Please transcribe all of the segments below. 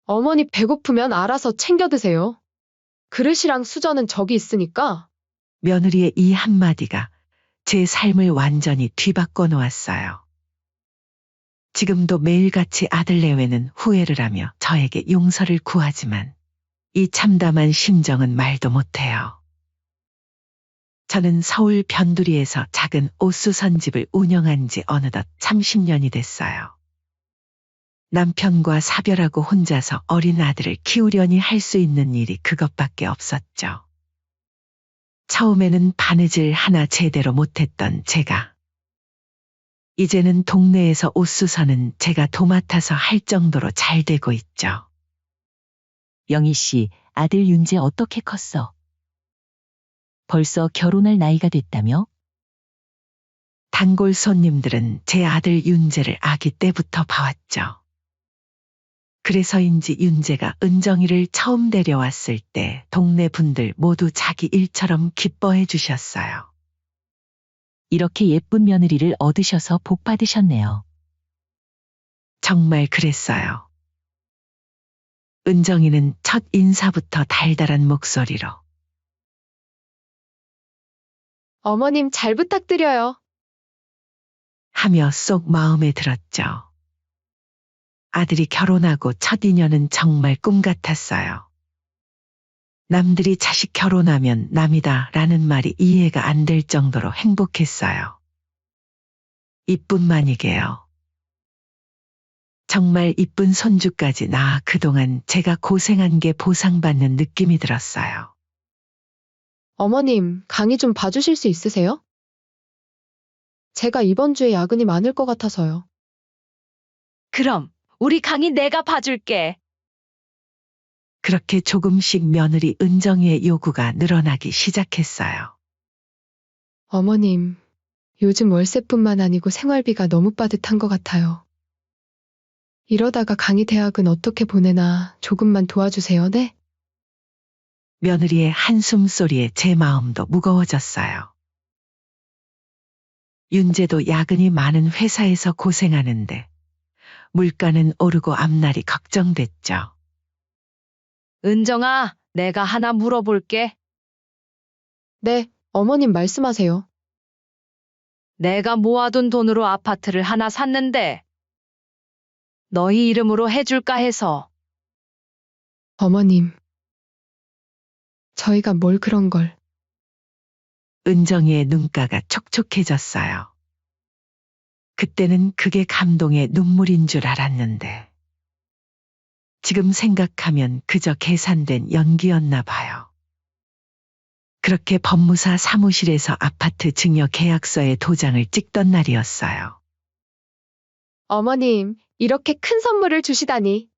어머니 배고프면 알아서 챙겨 드세요. 그릇이랑 수저는 저기 있으니까. 며느리의 이 한마디가 제 삶을 완전히 뒤바꿔 놓았어요. 지금도 매일같이 아들 내외는 후회를 하며 저에게 용서를 구하지만 이 참담한 심정은 말도 못해요. 저는 서울 변두리에서 작은 옷수선집을 운영한 지 어느덧 30년이 됐어요. 남편과 사별하고 혼자서 어린 아들을 키우려니 할 수 있는 일이 그것밖에 없었죠. 처음에는 바느질 하나 제대로 못했던 제가 이제는 동네에서 옷수선은 제가 도맡아서 할 정도로 잘 되고 있죠. 영희 씨, 아들 윤재 어떻게 컸어? 벌써 결혼할 나이가 됐다며? 단골 손님들은 제 아들 윤재를 아기 때부터 봐왔죠. 그래서인지 윤재가 은정이를 처음 데려왔을 때 동네 분들 모두 자기 일처럼 기뻐해 주셨어요. 이렇게 예쁜 며느리를 얻으셔서 복 받으셨네요. 정말 그랬어요. 은정이는 첫 인사부터 달달한 목소리로 어머님 잘 부탁드려요. 하며 쏙 마음에 들었죠. 아들이 결혼하고 첫 인연은 정말 꿈 같았어요. 남들이 자식 결혼하면 남이다 라는 말이 이해가 안 될 정도로 행복했어요. 이뿐만이게요. 정말 이쁜 손주까지 낳아 그동안 제가 고생한 게 보상받는 느낌이 들었어요. 어머님, 강의 좀 봐주실 수 있으세요? 제가 이번 주에 야근이 많을 것 같아서요. 그럼 우리 강의 내가 봐줄게. 그렇게 조금씩 며느리 은정이의 요구가 늘어나기 시작했어요. 어머님, 요즘 월세뿐만 아니고 생활비가 너무 빠듯한 것 같아요. 이러다가 강의 대학은 어떻게 보내나 조금만 도와주세요, 네? 며느리의 한숨 소리에 제 마음도 무거워졌어요. 윤재도 야근이 많은 회사에서 고생하는데 물가는 오르고 앞날이 걱정됐죠. 은정아, 내가 하나 물어볼게. 네, 어머님 말씀하세요. 내가 모아둔 돈으로 아파트를 하나 샀는데 너희 이름으로 해줄까 해서. 어머님, 저희가 뭘 그런 걸. 은정이의 눈가가 촉촉해졌어요. 그때는 그게 감동의 눈물인 줄 알았는데 지금 생각하면 그저 계산된 연기였나 봐요. 그렇게 법무사 사무실에서 아파트 증여 계약서에 도장을 찍던 날이었어요. 어머님, 이렇게 큰 선물을 주시다니.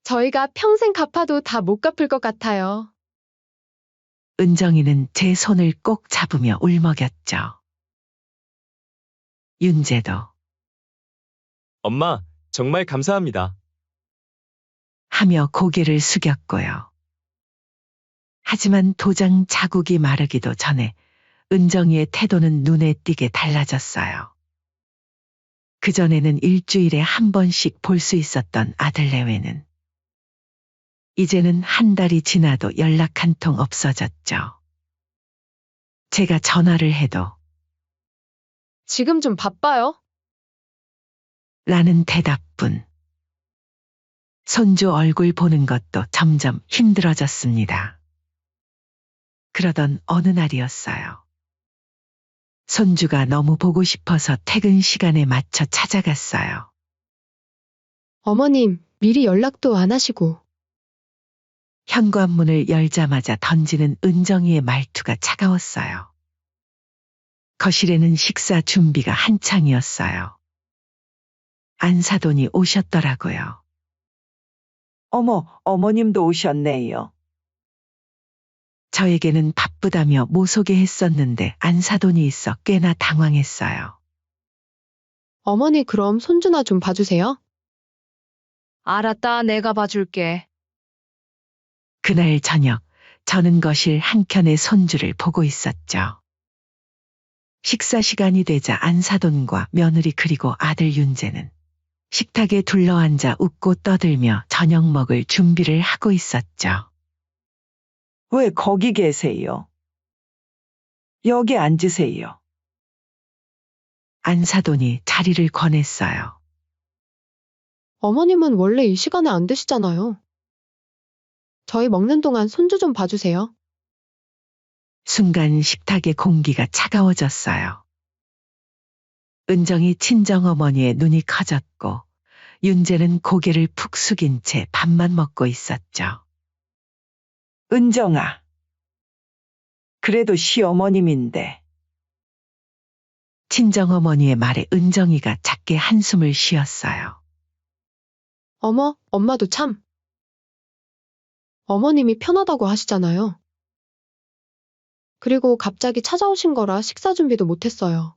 저희가 평생 갚아도 다 못 갚을 것 같아요. 은정이는 제 손을 꼭 잡으며 울먹였죠. 윤재도 엄마, 정말 감사합니다. 하며 고개를 숙였고요. 하지만 도장 자국이 마르기도 전에 은정이의 태도는 눈에 띄게 달라졌어요. 그전에는 일주일에 한 번씩 볼 수 있었던 아들 내외는 이제는 한 달이 지나도 연락 한 통 없어졌죠. 제가 전화를 해도 지금 좀 바빠요? 라는 대답뿐. 손주 얼굴 보는 것도 점점 힘들어졌습니다. 그러던 어느 날이었어요. 손주가 너무 보고 싶어서 퇴근 시간에 맞춰 찾아갔어요. 어머님, 미리 연락도 안 하시고. 현관문을 열자마자 던지는 은정이의 말투가 차가웠어요. 거실에는 식사 준비가 한창이었어요. 안사돈이 오셨더라고요. 어머, 어머님도 오셨네요. 저에게는 바쁘다며 모소개했었는데 안사돈이 있어 꽤나 당황했어요. 어머니 그럼 손주나 좀 봐주세요. 알았다, 내가 봐줄게. 그날 저녁 저는 거실 한켠에 손주를 보고 있었죠. 식사 시간이 되자 안사돈과 며느리 그리고 아들 윤재는 식탁에 둘러앉아 웃고 떠들며 저녁 먹을 준비를 하고 있었죠. 왜 거기 계세요? 여기 앉으세요. 안사돈이 자리를 권했어요. 어머님은 원래 이 시간에 안 드시잖아요. 저희 먹는 동안 손주 좀 봐주세요. 순간 식탁의 공기가 차가워졌어요. 은정이 친정어머니의 눈이 커졌고 윤재는 고개를 푹 숙인 채 밥만 먹고 있었죠. 은정아. 그래도 시어머님인데. 친정어머니의 말에 은정이가 작게 한숨을 쉬었어요. 어머, 엄마도 참. 어머님이 편하다고 하시잖아요. 그리고 갑자기 찾아오신 거라 식사 준비도 못했어요.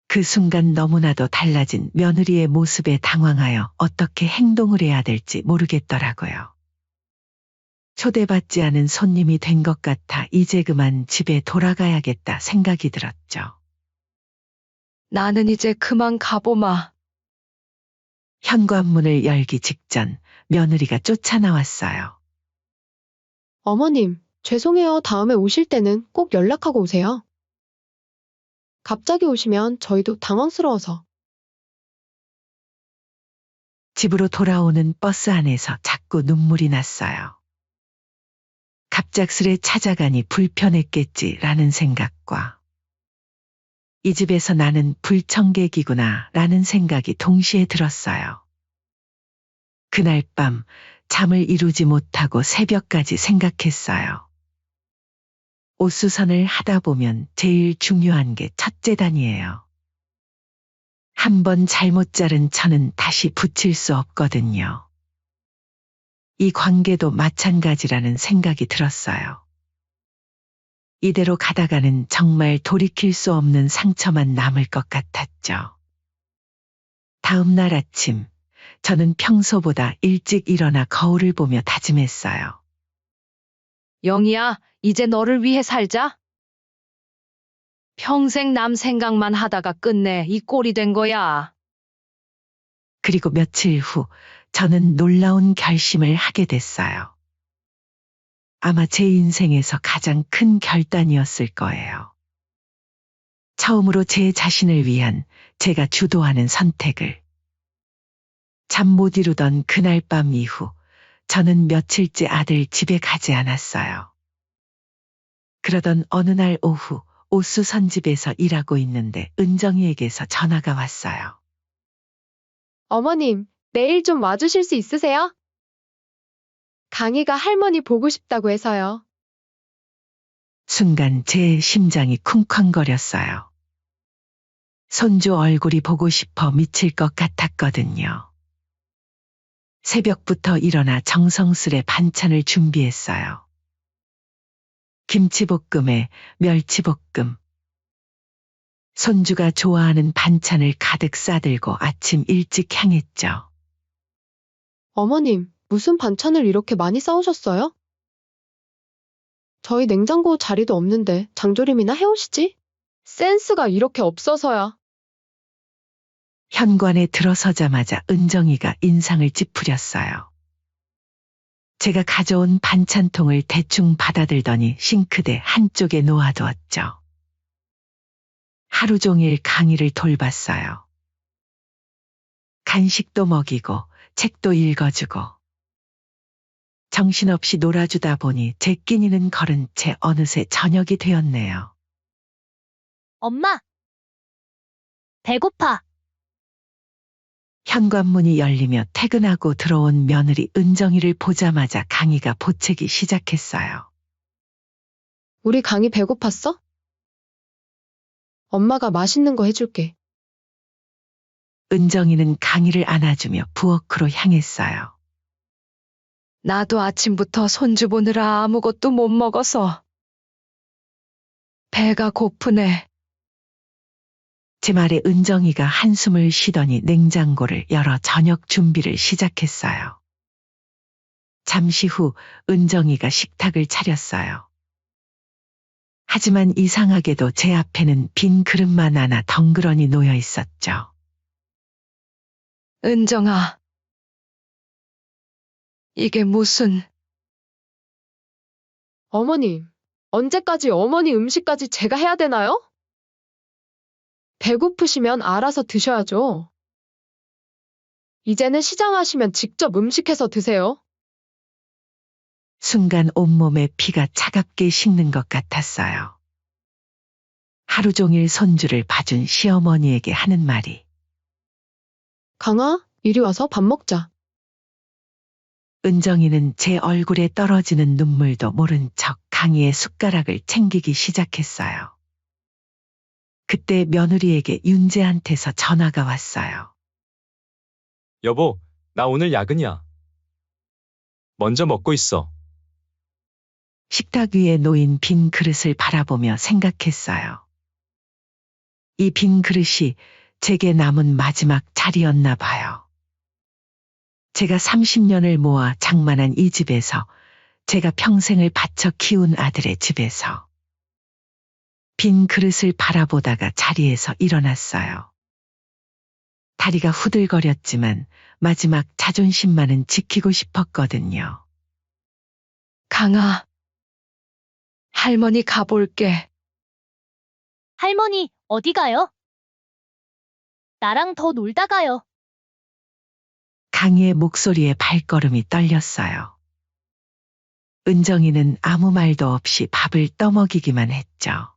그 순간 너무나도 달라진 며느리의 모습에 당황하여 어떻게 행동을 해야 될지 모르겠더라고요. 초대받지 않은 손님이 된 것 같아 이제 그만 집에 돌아가야겠다 생각이 들었죠. 나는 이제 그만 가보마. 현관문을 열기 직전 며느리가 쫓아나왔어요. 어머님, 죄송해요. 다음에 오실 때는 꼭 연락하고 오세요. 갑자기 오시면 저희도 당황스러워서. 집으로 돌아오는 버스 안에서 자꾸 눈물이 났어요. 갑작스레 찾아가니 불편했겠지라는 생각과 이 집에서 나는 불청객이구나 라는 생각이 동시에 들었어요. 그날 밤 잠을 이루지 못하고 새벽까지 생각했어요. 옷수선을 하다 보면 제일 중요한 게 첫째단이에요. 한 번 잘못 자른 천은 다시 붙일 수 없거든요. 이 관계도 마찬가지라는 생각이 들었어요. 이대로 가다가는 정말 돌이킬 수 없는 상처만 남을 것 같았죠. 다음 날 아침, 저는 평소보다 일찍 일어나 거울을 보며 다짐했어요. 영희야, 이제 너를 위해 살자. 평생 남 생각만 하다가 끝내 이 꼴이 된 거야. 그리고 며칠 후, 저는 놀라운 결심을 하게 됐어요. 아마 제 인생에서 가장 큰 결단이었을 거예요. 처음으로 제 자신을 위한 제가 주도하는 선택을. 잠 못 이루던 그날 밤 이후 저는 며칠째 아들 집에 가지 않았어요. 그러던 어느 날 오후 옷수선집에서 일하고 있는데 은정이에게서 전화가 왔어요. 어머님, 내일 좀 와주실 수 있으세요? 강희가 할머니 보고 싶다고 해서요. 순간 제 심장이 쿵쾅거렸어요. 손주 얼굴이 보고 싶어 미칠 것 같았거든요. 새벽부터 일어나 정성스레 반찬을 준비했어요. 김치볶음에 멸치볶음. 손주가 좋아하는 반찬을 가득 싸들고 아침 일찍 향했죠. 어머님, 무슨 반찬을 이렇게 많이 싸우셨어요? 저희 냉장고 자리도 없는데 장조림이나 해오시지? 센스가 이렇게 없어서야. 현관에 들어서자마자 은정이가 인상을 찌푸렸어요. 제가 가져온 반찬통을 대충 받아들더니 싱크대 한쪽에 놓아두었죠. 하루 종일 강희를 돌봤어요. 간식도 먹이고 책도 읽어주고 정신없이 놀아주다 보니 제 끼니는 거른 채 어느새 저녁이 되었네요. 엄마! 배고파. 현관문이 열리며 퇴근하고 들어온 며느리 은정이를 보자마자 강희가 보채기 시작했어요. 우리 강희 배고팠어? 엄마가 맛있는 거 해줄게. 은정이는 강희를 안아주며 부엌으로 향했어요. 나도 아침부터 손주 보느라 아무것도 못 먹어서. 배가 고프네. 제 말에 은정이가 한숨을 쉬더니 냉장고를 열어 저녁 준비를 시작했어요. 잠시 후 은정이가 식탁을 차렸어요. 하지만 이상하게도 제 앞에는 빈 그릇만 하나 덩그러니 놓여 있었죠. 은정아. 이게 무슨, 어머님, 언제까지 어머니 음식까지 제가 해야 되나요? 배고프시면 알아서 드셔야죠. 이제는 시장하시면 직접 음식해서 드세요. 순간 온몸에 피가 차갑게 식는 것 같았어요. 하루 종일 손주를 봐준 시어머니에게 하는 말이 강아, 이리 와서 밥 먹자. 은정이는 제 얼굴에 떨어지는 눈물도 모른 척 강희의 숟가락을 챙기기 시작했어요. 그때 며느리에게 윤재한테서 전화가 왔어요. 여보, 나 오늘 야근이야. 먼저 먹고 있어. 식탁 위에 놓인 빈 그릇을 바라보며 생각했어요. 이 빈 그릇이 제게 남은 마지막 자리였나 봐요. 제가 30년을 모아 장만한 이 집에서, 제가 평생을 바쳐 키운 아들의 집에서. 빈 그릇을 바라보다가 자리에서 일어났어요. 다리가 후들거렸지만 마지막 자존심만은 지키고 싶었거든요. 강아. 할머니 가볼게. 할머니, 어디 가요? 나랑 더 놀다 가요. 강희의 목소리에 발걸음이 떨렸어요. 은정이는 아무 말도 없이 밥을 떠먹이기만 했죠.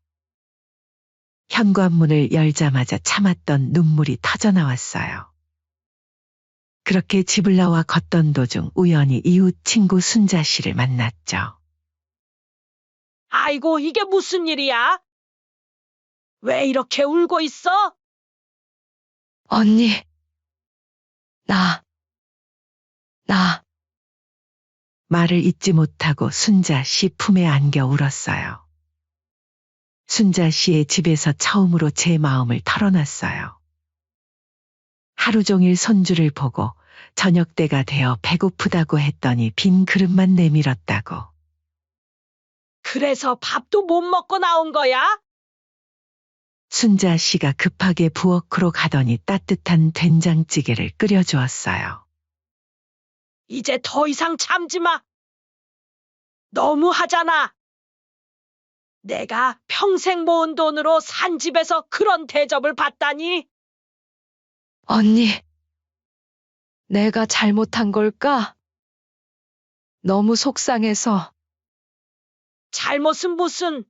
현관문을 열자마자 참았던 눈물이 터져나왔어요. 그렇게 집을 나와 걷던 도중 우연히 이웃 친구 순자 씨를 만났죠. 아이고, 이게 무슨 일이야? 왜 이렇게 울고 있어? 언니. 말을 잇지 못하고 순자 씨 품에 안겨 울었어요. 순자 씨의 집에서 처음으로 제 마음을 털어놨어요. 하루 종일 손주를 보고 저녁 때가 되어 배고프다고 했더니 빈 그릇만 내밀었다고. 그래서 밥도 못 먹고 나온 거야? 순자 씨가 급하게 부엌으로 가더니 따뜻한 된장찌개를 끓여주었어요. 이제 더 이상 참지 마. 너무 하잖아. 내가 평생 모은 돈으로 산 집에서 그런 대접을 받다니. 언니. 내가 잘못한 걸까? 너무 속상해서. 잘못은 무슨.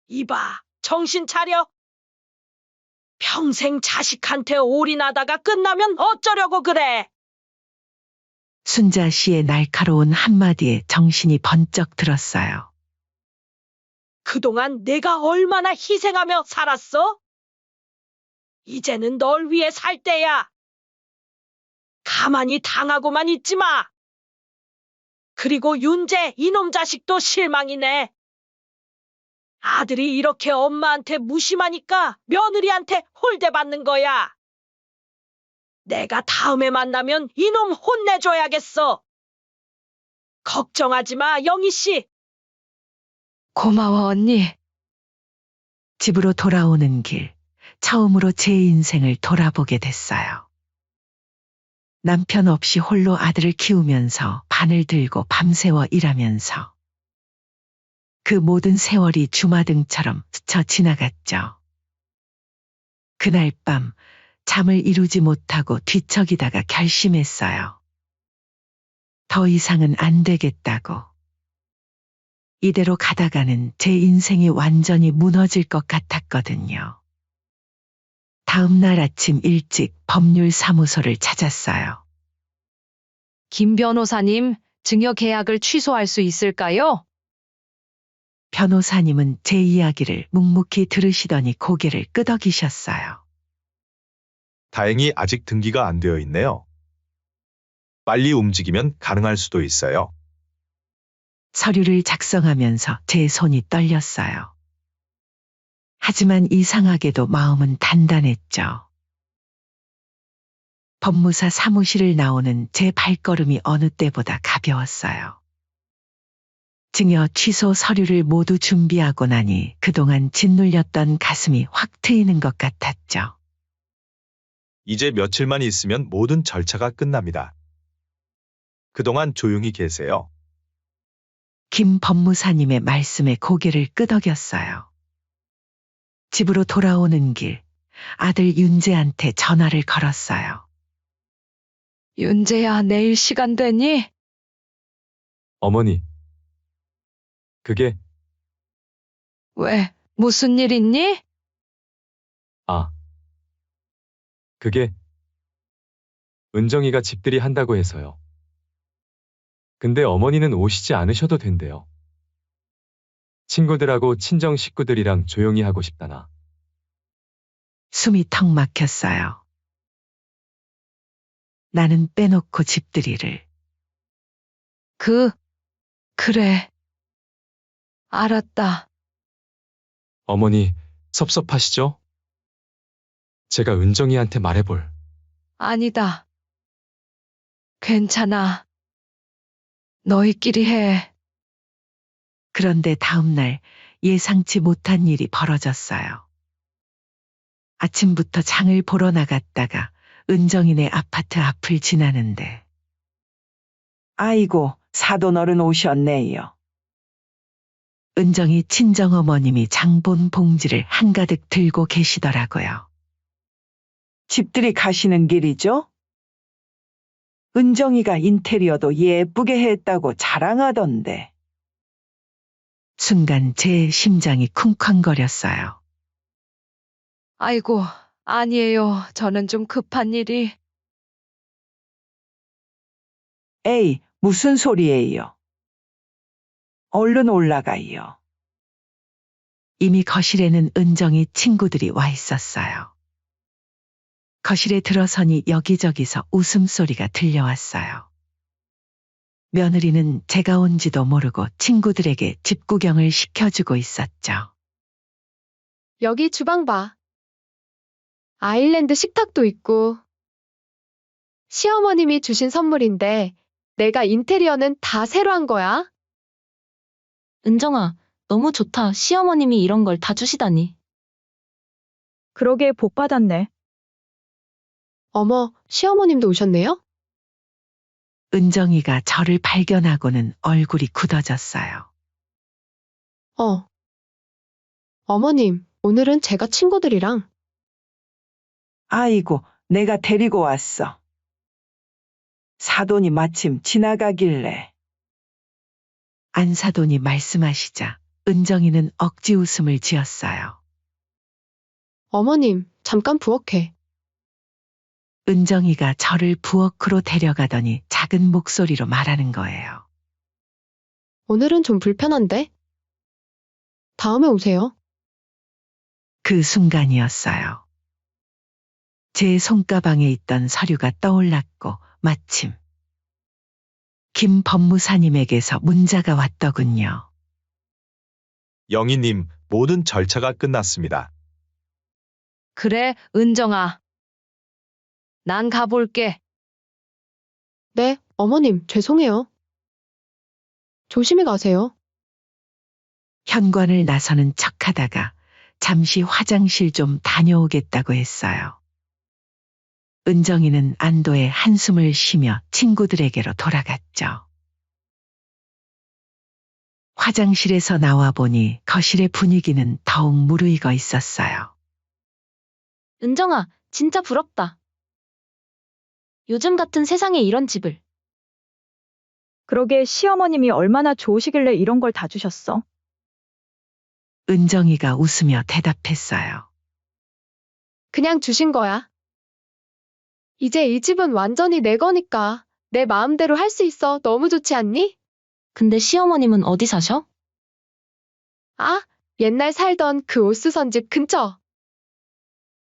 이봐, 정신 차려. 평생 자식한테 올인하다가 끝나면 어쩌려고 그래. 순자 씨의 날카로운 한마디에 정신이 번쩍 들었어요. 그동안 내가 얼마나 희생하며 살았어? 이제는 널 위해 살 때야. 가만히 당하고만 있지 마. 그리고 윤재 이놈 자식도 실망이네. 아들이 이렇게 엄마한테 무심하니까 며느리한테 홀대받는 거야. 내가 다음에 만나면 이놈 혼내줘야겠어. 걱정하지 마, 영희 씨. 고마워, 언니. 집으로 돌아오는 길, 처음으로 제 인생을 돌아보게 됐어요. 남편 없이 홀로 아들을 키우면서 바늘 들고 밤새워 일하면서 그 모든 세월이 주마등처럼 스쳐 지나갔죠. 그날 밤 잠을 이루지 못하고 뒤척이다가 결심했어요. 더 이상은 안 되겠다고. 이대로 가다가는 제 인생이 완전히 무너질 것 같았거든요. 다음 날 아침 일찍 법률사무소를 찾았어요. 김 변호사님, 증여 계약을 취소할 수 있을까요? 변호사님은 제 이야기를 묵묵히 들으시더니 고개를 끄덕이셨어요. 다행히 아직 등기가 안 되어 있네요. 빨리 움직이면 가능할 수도 있어요. 서류를 작성하면서 제 손이 떨렸어요. 하지만 이상하게도 마음은 단단했죠. 법무사 사무실을 나오는 제 발걸음이 어느 때보다 가벼웠어요. 증여 취소 서류를 모두 준비하고 나니 그동안 짓눌렸던 가슴이 확 트이는 것 같았죠. 이제 며칠만 있으면 모든 절차가 끝납니다. 그동안 조용히 계세요. 김 법무사님의 말씀에 고개를 끄덕였어요. 집으로 돌아오는 길, 아들 윤재한테 전화를 걸었어요. 윤재야, 내일 시간 되니? 어머니. 그게, 왜? 무슨 일 있니? 아. 그게, 은정이가 집들이 한다고 해서요. 근데 어머니는 오시지 않으셔도 된대요. 친구들하고 친정 식구들이랑 조용히 하고 싶다나. 숨이 턱 막혔어요. 나는 빼놓고 집들이를. 그래. 알았다. 어머니, 섭섭하시죠? 제가 은정이한테 말해볼. 아니다. 괜찮아. 너희끼리 해. 그런데 다음날 예상치 못한 일이 벌어졌어요. 아침부터 장을 보러 나갔다가 은정이네 아파트 앞을 지나는데 아이고, 사돈 어른 오셨네요. 은정이 친정어머님이 장본 봉지를 한가득 들고 계시더라고요. 집들이 가시는 길이죠? 은정이가 인테리어도 예쁘게 했다고 자랑하던데. 순간 제 심장이 쿵쾅거렸어요. 아이고, 아니에요. 저는 좀 급한 일이. 에이, 무슨 소리예요? 얼른 올라가요. 이미 거실에는 은정이 친구들이 와 있었어요. 거실에 들어서니 여기저기서 웃음소리가 들려왔어요. 며느리는 제가 온지도 모르고 친구들에게 집 구경을 시켜주고 있었죠. 여기 주방 봐. 아일랜드 식탁도 있고. 시어머님이 주신 선물인데 내가 인테리어는 다 새로 한 거야. 은정아, 너무 좋다. 시어머님이 이런 걸 다 주시다니. 그러게 복 받았네. 어머, 시어머님도 오셨네요? 은정이가 저를 발견하고는 얼굴이 굳어졌어요. 어머님, 오늘은 제가 친구들이랑. 아이고, 내가 데리고 왔어. 사돈이 마침 지나가길래. 안사돈이 말씀하시자 은정이는 억지 웃음을 지었어요. 어머님, 잠깐 부엌에. 은정이가 저를 부엌으로 데려가더니 작은 목소리로 말하는 거예요. 오늘은 좀 불편한데? 다음에 오세요. 그 순간이었어요. 제 손가방에 있던 서류가 떠올랐고 마침 김 법무사님에게서 문자가 왔더군요. 영희님, 모든 절차가 끝났습니다. 그래, 은정아. 난 가볼게. 네, 어머님, 죄송해요. 조심히 가세요. 현관을 나서는 척하다가 잠시 화장실 좀 다녀오겠다고 했어요. 은정이는 안도의 한숨을 쉬며 친구들에게로 돌아갔죠. 화장실에서 나와 보니 거실의 분위기는 더욱 무르익어 있었어요. 은정아, 진짜 부럽다. 요즘 같은 세상에 이런 집을. 그러게 시어머님이 얼마나 좋으시길래 이런 걸 다 주셨어. 은정이가 웃으며 대답했어요. 그냥 주신 거야. 이제 이 집은 완전히 내 거니까 내 마음대로 할 수 있어. 너무 좋지 않니? 근데 시어머님은 어디 사셔? 아, 옛날 살던 그 옷수선 집 근처.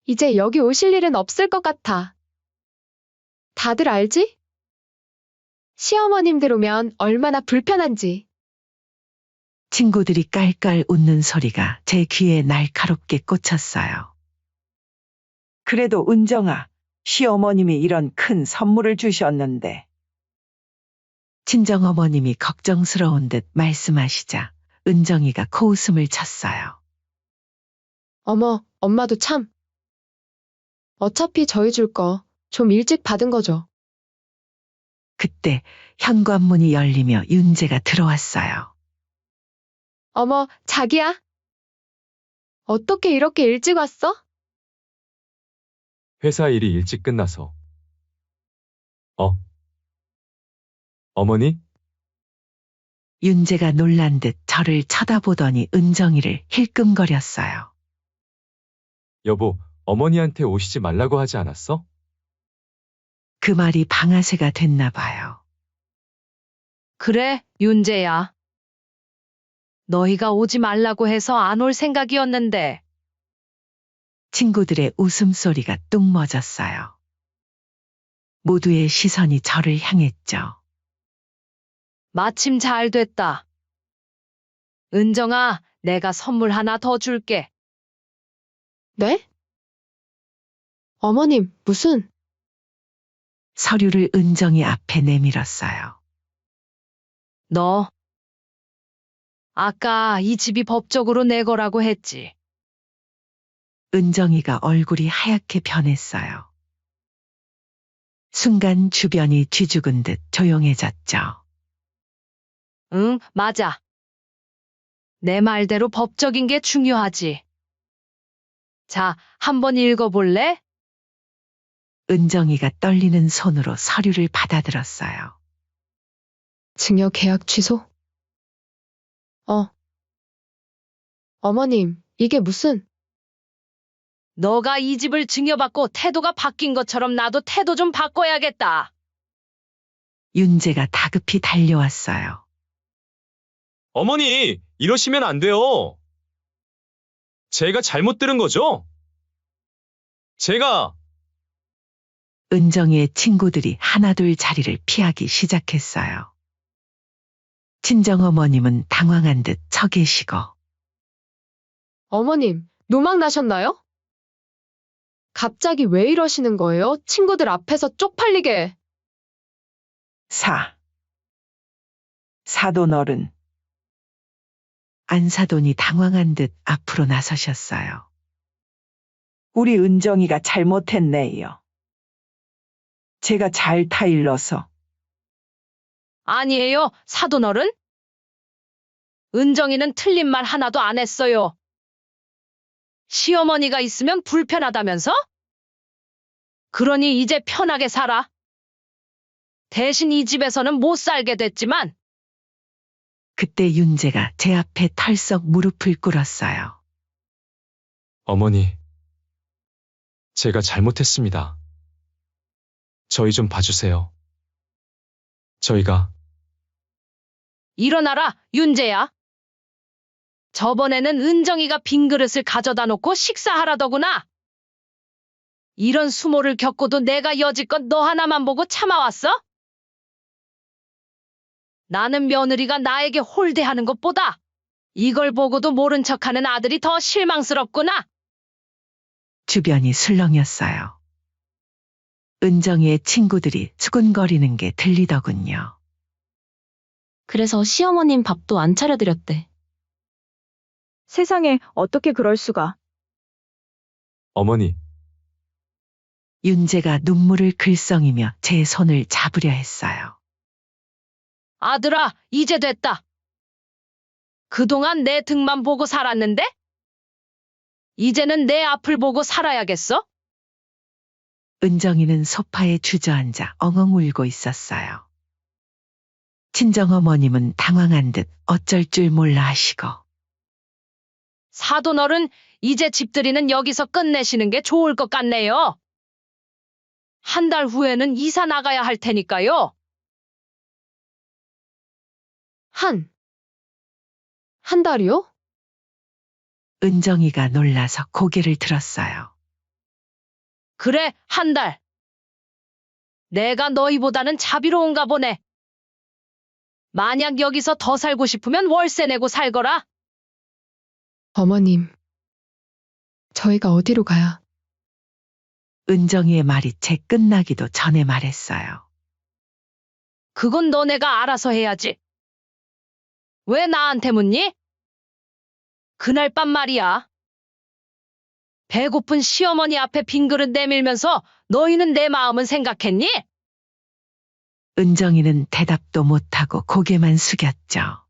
이제 여기 오실 일은 없을 것 같아. 다들 알지? 시어머님들 오면 얼마나 불편한지. 친구들이 깔깔 웃는 소리가 제 귀에 날카롭게 꽂혔어요. 그래도 은정아, 시어머님이 이런 큰 선물을 주셨는데. 친정어머님이 걱정스러운 듯 말씀하시자 은정이가 코웃음을 쳤어요. 어머, 엄마도 참. 어차피 저희 줄 거 좀 일찍 받은 거죠. 그때 현관문이 열리며 윤재가 들어왔어요. 어머, 자기야? 어떻게 이렇게 일찍 왔어? 회사 일이 일찍 끝나서. 어머니? 윤재가 놀란 듯 저를 쳐다보더니 은정이를 힐끔거렸어요. 여보, 어머니한테 오시지 말라고 하지 않았어? 그 말이 방아쇠가 됐나 봐요. 그래, 윤재야. 너희가 오지 말라고 해서 안 올 생각이었는데. 친구들의 웃음소리가 뚝 멎었어요. 모두의 시선이 저를 향했죠. 마침 잘 됐다. 은정아, 내가 선물 하나 더 줄게. 네? 어머님, 무슨? 서류를 은정이 앞에 내밀었어요. 너. 아까 이 집이 법적으로 내 거라고 했지. 은정이가 얼굴이 하얗게 변했어요. 순간 주변이 뒤죽은 듯 조용해졌죠. 응, 맞아. 내 말대로 법적인 게 중요하지. 자, 한번 읽어볼래? 은정이가 떨리는 손으로 서류를 받아들었어요. 증여 계약 취소? 어머님, 이게 무슨? 너가 이 집을 증여받고 태도가 바뀐 것처럼 나도 태도 좀 바꿔야겠다. 윤재가 다급히 달려왔어요. 어머니, 이러시면 안 돼요. 제가 잘못 들은 거죠? 제가 은정이의 친구들이 하나둘 자리를 피하기 시작했어요. 친정어머님은 당황한 듯 서 계시고 어머님, 노망 나셨나요? 갑자기 왜 이러시는 거예요? 친구들 앞에서 쪽팔리게. 사돈 어른. 안사돈이 당황한 듯 앞으로 나서셨어요. 우리 은정이가 잘못했네요. 제가 잘 타일러서. 아니에요, 사돈어른. 은정이는 틀린 말 하나도 안 했어요. 시어머니가 있으면 불편하다면서? 그러니 이제 편하게 살아. 대신 이 집에서는 못 살게 됐지만. 그때 윤재가 제 앞에 털썩 무릎을 꿇었어요. 어머니, 제가 잘못했습니다. 저희 좀 봐주세요. 저희가 일어나라, 윤재야. 저번에는 은정이가 빈 그릇을 가져다 놓고 식사하라더구나. 이런 수모를 겪고도 내가 여지껏 너 하나만 보고 참아왔어? 나는 며느리가 나에게 홀대하는 것보다 이걸 보고도 모른 척하는 아들이 더 실망스럽구나. 주변이 술렁였어요. 은정이의 친구들이 수군거리는 게 들리더군요. 그래서 시어머님 밥도 안 차려드렸대. 세상에 어떻게 그럴 수가. 어머니, 윤재가 눈물을 글썽이며 제 손을 잡으려 했어요. 아들아, 이제 됐다. 그동안 내 등만 보고 살았는데? 이제는 내 앞을 보고 살아야겠어? 은정이는 소파에 주저앉아 엉엉 울고 있었어요. 친정어머님은 당황한 듯 어쩔 줄 몰라 하시고 사돈어른, 이제 집들이는 여기서 끝내시는 게 좋을 것 같네요. 한 달 후에는 이사 나가야 할 테니까요. 한 달이요? 은정이가 놀라서 고개를 들었어요. 그래, 한 달. 내가 너희보다는 자비로운가 보네. 만약 여기서 더 살고 싶으면 월세 내고 살거라. 어머님, 저희가 어디로 가야? 은정이의 말이 채 끝나기도 전에 말했어요. 그건 너네가 알아서 해야지. 왜 나한테 묻니? 그날 밤 말이야. 배고픈 시어머니 앞에 빈 그릇 내밀면서 너희는 내 마음은 생각했니? 은정이는 대답도 못하고 고개만 숙였죠.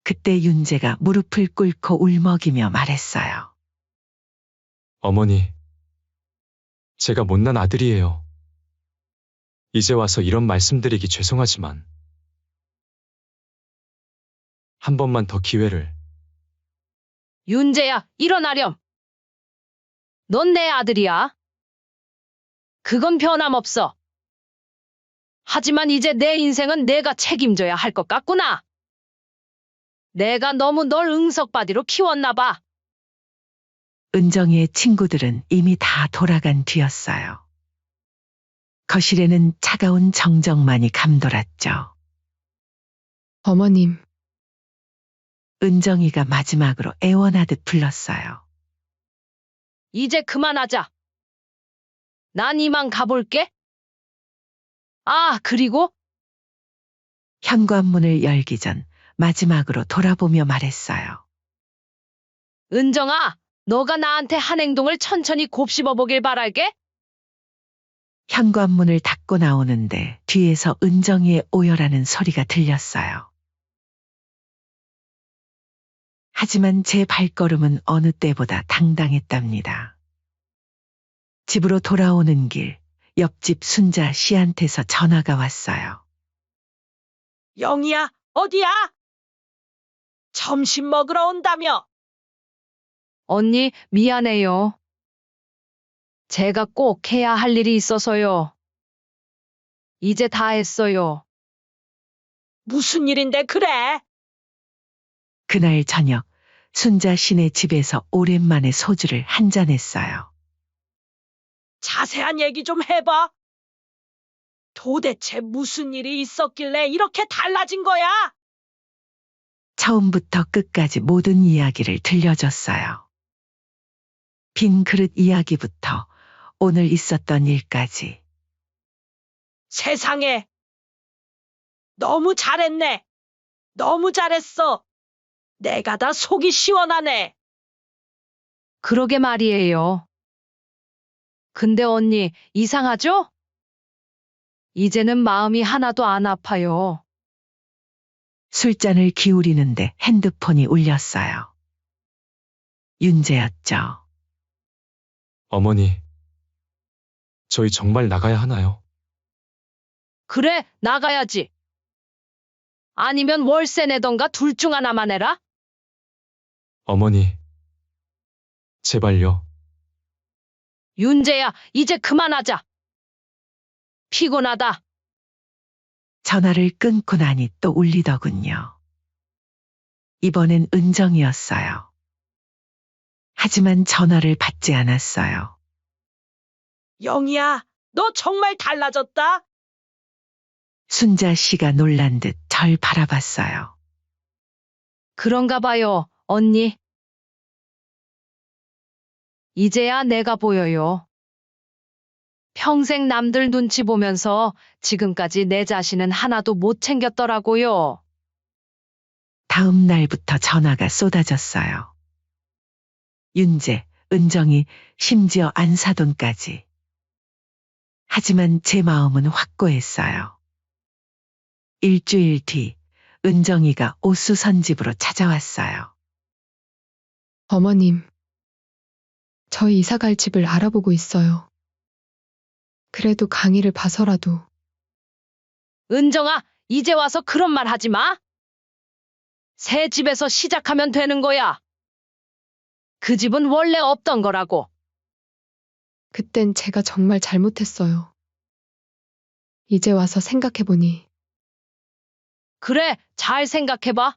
그때 윤재가 무릎을 꿇고 울먹이며 말했어요. 어머니, 제가 못난 아들이에요. 이제 와서 이런 말씀드리기 죄송하지만 한 번만 더 기회를. 윤재야, 일어나렴. 넌 내 아들이야. 그건 변함없어. 하지만 이제 내 인생은 내가 책임져야 할 것 같구나. 내가 너무 널 응석바디로 키웠나 봐. 은정이의 친구들은 이미 다 돌아간 뒤였어요. 거실에는 차가운 정적만이 감돌았죠. 어머님, 은정이가 마지막으로 애원하듯 불렀어요. 이제 그만하자. 난 이만 가볼게. 아, 그리고 현관문을 열기 전 마지막으로 돌아보며 말했어요. 은정아, 너가 나한테 한 행동을 천천히 곱씹어 보길 바랄게. 현관문을 닫고 나오는데 뒤에서 은정이의 오열하는 소리가 들렸어요. 하지만 제 발걸음은 어느 때보다 당당했답니다. 집으로 돌아오는 길, 옆집 순자 씨한테서 전화가 왔어요. 영희야, 어디야? 점심 먹으러 온다며. 언니, 미안해요. 제가 꼭 해야 할 일이 있어서요. 이제 다 했어요. 무슨 일인데 그래? 그날 저녁 순자 씨네 집에서 오랜만에 소주를 한잔했어요. 자세한 얘기 좀 해봐. 도대체 무슨 일이 있었길래 이렇게 달라진 거야? 처음부터 끝까지 모든 이야기를 들려줬어요. 빈 그릇 이야기부터 오늘 있었던 일까지. 세상에. 너무 잘했네. 너무 잘했어. 내가 다 속이 시원하네. 그러게 말이에요. 근데 언니, 이상하죠? 이제는 마음이 하나도 안 아파요. 술잔을 기울이는데 핸드폰이 울렸어요. 윤재였죠. 어머니, 저희 정말 나가야 하나요? 그래, 나가야지. 아니면 월세 내던가 둘 중 하나만 해라. 어머니, 제발요. 윤재야, 이제 그만하자. 피곤하다. 전화를 끊고 나니 또 울리더군요. 이번엔 은정이었어요. 하지만 전화를 받지 않았어요. 영희야, 너 정말 달라졌다. 순자 씨가 놀란 듯 절 바라봤어요. 그런가 봐요, 언니. 이제야 내가 보여요. 평생 남들 눈치 보면서 지금까지 내 자신은 하나도 못 챙겼더라고요. 다음 날부터 전화가 쏟아졌어요. 윤재, 은정이, 심지어 안사돈까지. 하지만 제 마음은 확고했어요. 일주일 뒤 은정이가 옥수선집으로 찾아왔어요. 어머님, 저희 이사 갈 집을 알아보고 있어요. 그래도 강의를 봐서라도. 은정아, 이제 와서 그런 말 하지 마. 새 집에서 시작하면 되는 거야. 그 집은 원래 없던 거라고. 그땐 제가 정말 잘못했어요. 이제 와서 생각해보니. 그래, 잘 생각해봐.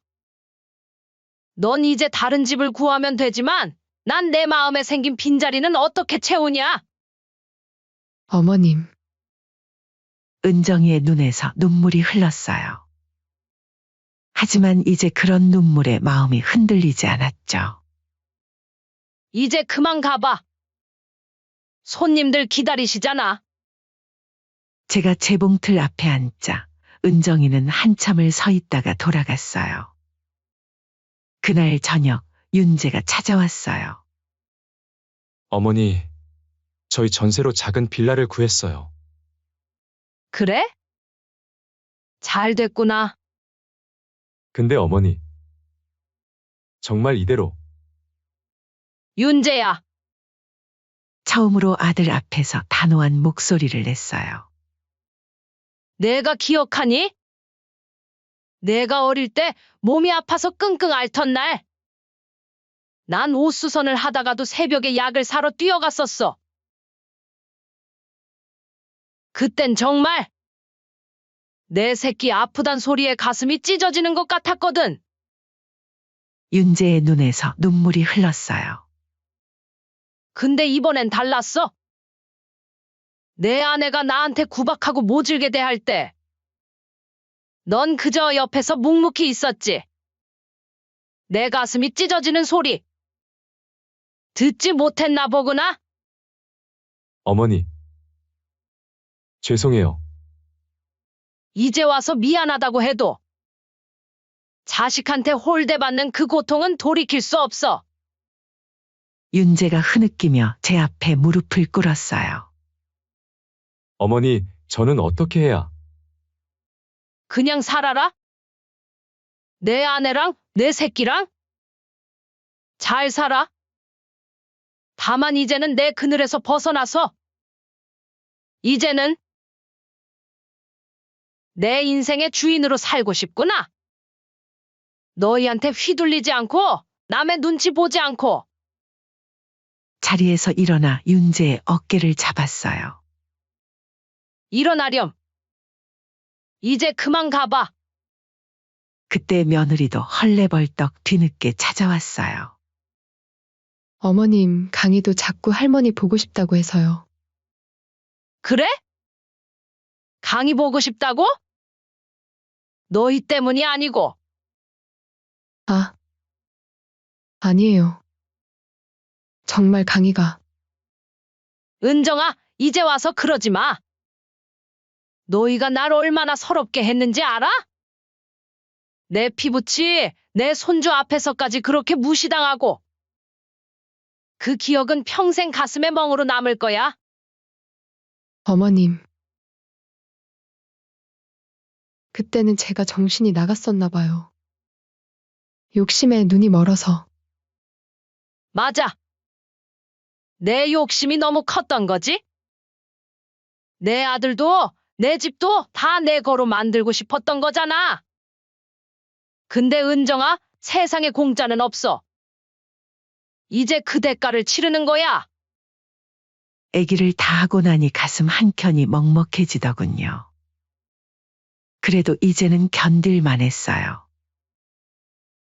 넌 이제 다른 집을 구하면 되지만 난 내 마음에 생긴 빈자리는 어떻게 채우냐? 어머님, 은정이의 눈에서 눈물이 흘렀어요. 하지만 이제 그런 눈물에 마음이 흔들리지 않았죠. 이제 그만 가봐. 손님들 기다리시잖아. 제가 재봉틀 앞에 앉자 은정이는 한참을 서 있다가 돌아갔어요. 그날 저녁 윤재가 찾아왔어요. 어머니, 저희 전세로 작은 빌라를 구했어요. 그래? 잘 됐구나. 근데 어머니, 정말 이대로 윤재야, 처음으로 아들 앞에서 단호한 목소리를 냈어요. 내가 기억하니? 내가 어릴 때 몸이 아파서 끙끙 앓던 날, 난 옷수선을 하다가도 새벽에 약을 사러 뛰어갔었어. 그땐 정말 내 새끼 아프단 소리에 가슴이 찢어지는 것 같았거든. 윤재의 눈에서 눈물이 흘렀어요. 근데 이번엔 달랐어. 내 아내가 나한테 구박하고 모질게 대할 때, 넌 그저 옆에서 묵묵히 있었지. 내 가슴이 찢어지는 소리, 듣지 못했나 보구나? 어머니, 죄송해요. 이제 와서 미안하다고 해도 자식한테 홀대받는 그 고통은 돌이킬 수 없어. 윤재가 흐느끼며 제 앞에 무릎을 꿇었어요. 어머니, 저는 어떻게 해야? 그냥 살아라? 내 아내랑 내 새끼랑? 잘 살아? 다만 이제는 내 그늘에서 벗어나서 이제는 내 인생의 주인으로 살고 싶구나. 너희한테 휘둘리지 않고 남의 눈치 보지 않고. 자리에서 일어나 윤재의 어깨를 잡았어요. 일어나렴. 이제 그만 가봐. 그때 며느리도 헐레벌떡 뒤늦게 찾아왔어요. 어머님, 강희도 자꾸 할머니 보고 싶다고 해서요. 그래? 강희 보고 싶다고? 너희 때문이 아니고. 아니에요. 정말 강희가. 은정아, 이제 와서 그러지 마. 너희가 날 얼마나 서럽게 했는지 알아? 내 피부치, 내 손주 앞에서까지 그렇게 무시당하고. 그 기억은 평생 가슴에 멍으로 남을 거야. 어머님. 그때는 제가 정신이 나갔었나 봐요. 욕심에 눈이 멀어서. 맞아. 내 욕심이 너무 컸던 거지? 내 아들도 내 집도 다 내 거로 만들고 싶었던 거잖아. 근데 은정아, 세상에 공짜는 없어. 이제 그 대가를 치르는 거야. 아기를 다 하고 나니 가슴 한켠이 먹먹해지더군요. 그래도 이제는 견딜만 했어요.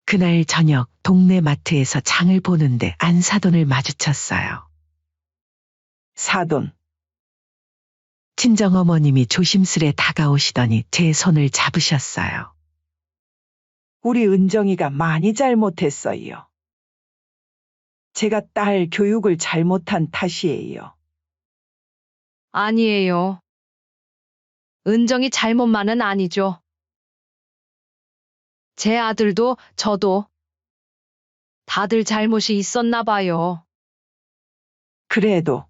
그날 저녁 동네 마트에서 장을 보는데 안사돈을 마주쳤어요. 사돈, 친정어머님이 조심스레 다가오시더니 제 손을 잡으셨어요. 우리 은정이가 많이 잘못했어요. 제가 딸 교육을 잘못한 탓이에요. 아니에요. 은정이 잘못만은 아니죠. 제 아들도 저도 다들 잘못이 있었나 봐요. 그래도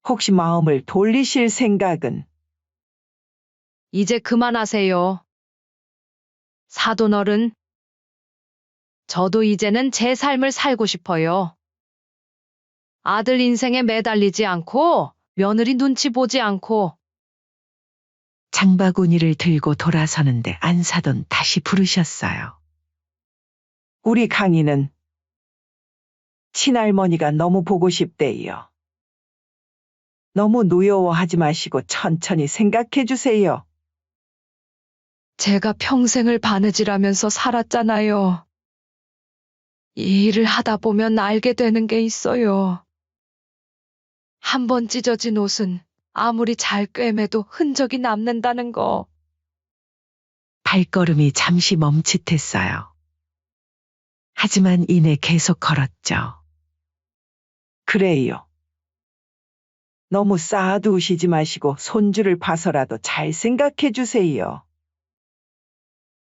혹시 마음을 돌리실 생각은? 이제 그만하세요. 사돈 어른. 저도 이제는 제 삶을 살고 싶어요. 아들 인생에 매달리지 않고 며느리 눈치 보지 않고. 장바구니를 들고 돌아서는데 안사돈 다시 부르셨어요. 우리 강희는 친할머니가 너무 보고 싶대요. 너무 노여워하지 마시고 천천히 생각해 주세요. 제가 평생을 바느질하면서 살았잖아요. 이 일을 하다 보면 알게 되는 게 있어요. 한 번 찢어진 옷은 아무리 잘 꿰매도 흔적이 남는다는 거. 발걸음이 잠시 멈칫했어요. 하지만 이내 계속 걸었죠. 그래요. 너무 쌓아두시지 마시고 손주를 봐서라도 잘 생각해 주세요.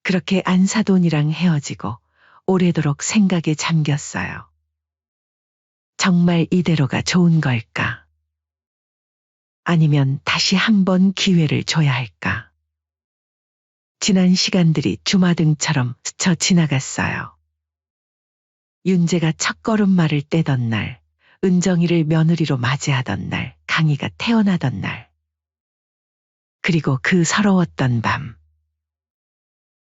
그렇게 안사돈이랑 헤어지고 오래도록 생각에 잠겼어요. 정말 이대로가 좋은 걸까? 아니면 다시 한번 기회를 줘야 할까? 지난 시간들이 주마등처럼 스쳐 지나갔어요. 윤재가 첫걸음마를 떼던 날, 은정이를 며느리로 맞이하던 날, 강희가 태어나던 날. 그리고 그 서러웠던 밤.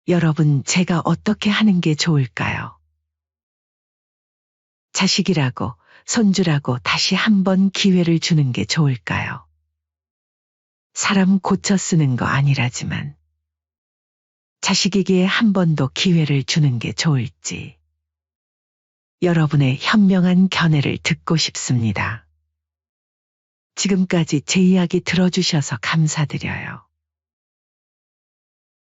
여러분, 제가 어떻게 하는 게 좋을까요? 자식이라고, 손주라고 다시 한번 기회를 주는 게 좋을까요? 사람 고쳐 쓰는 거 아니라지만 자식에게 한 번 더 기회를 주는 게 좋을지 여러분의 현명한 견해를 듣고 싶습니다. 지금까지 제 이야기 들어주셔서 감사드려요.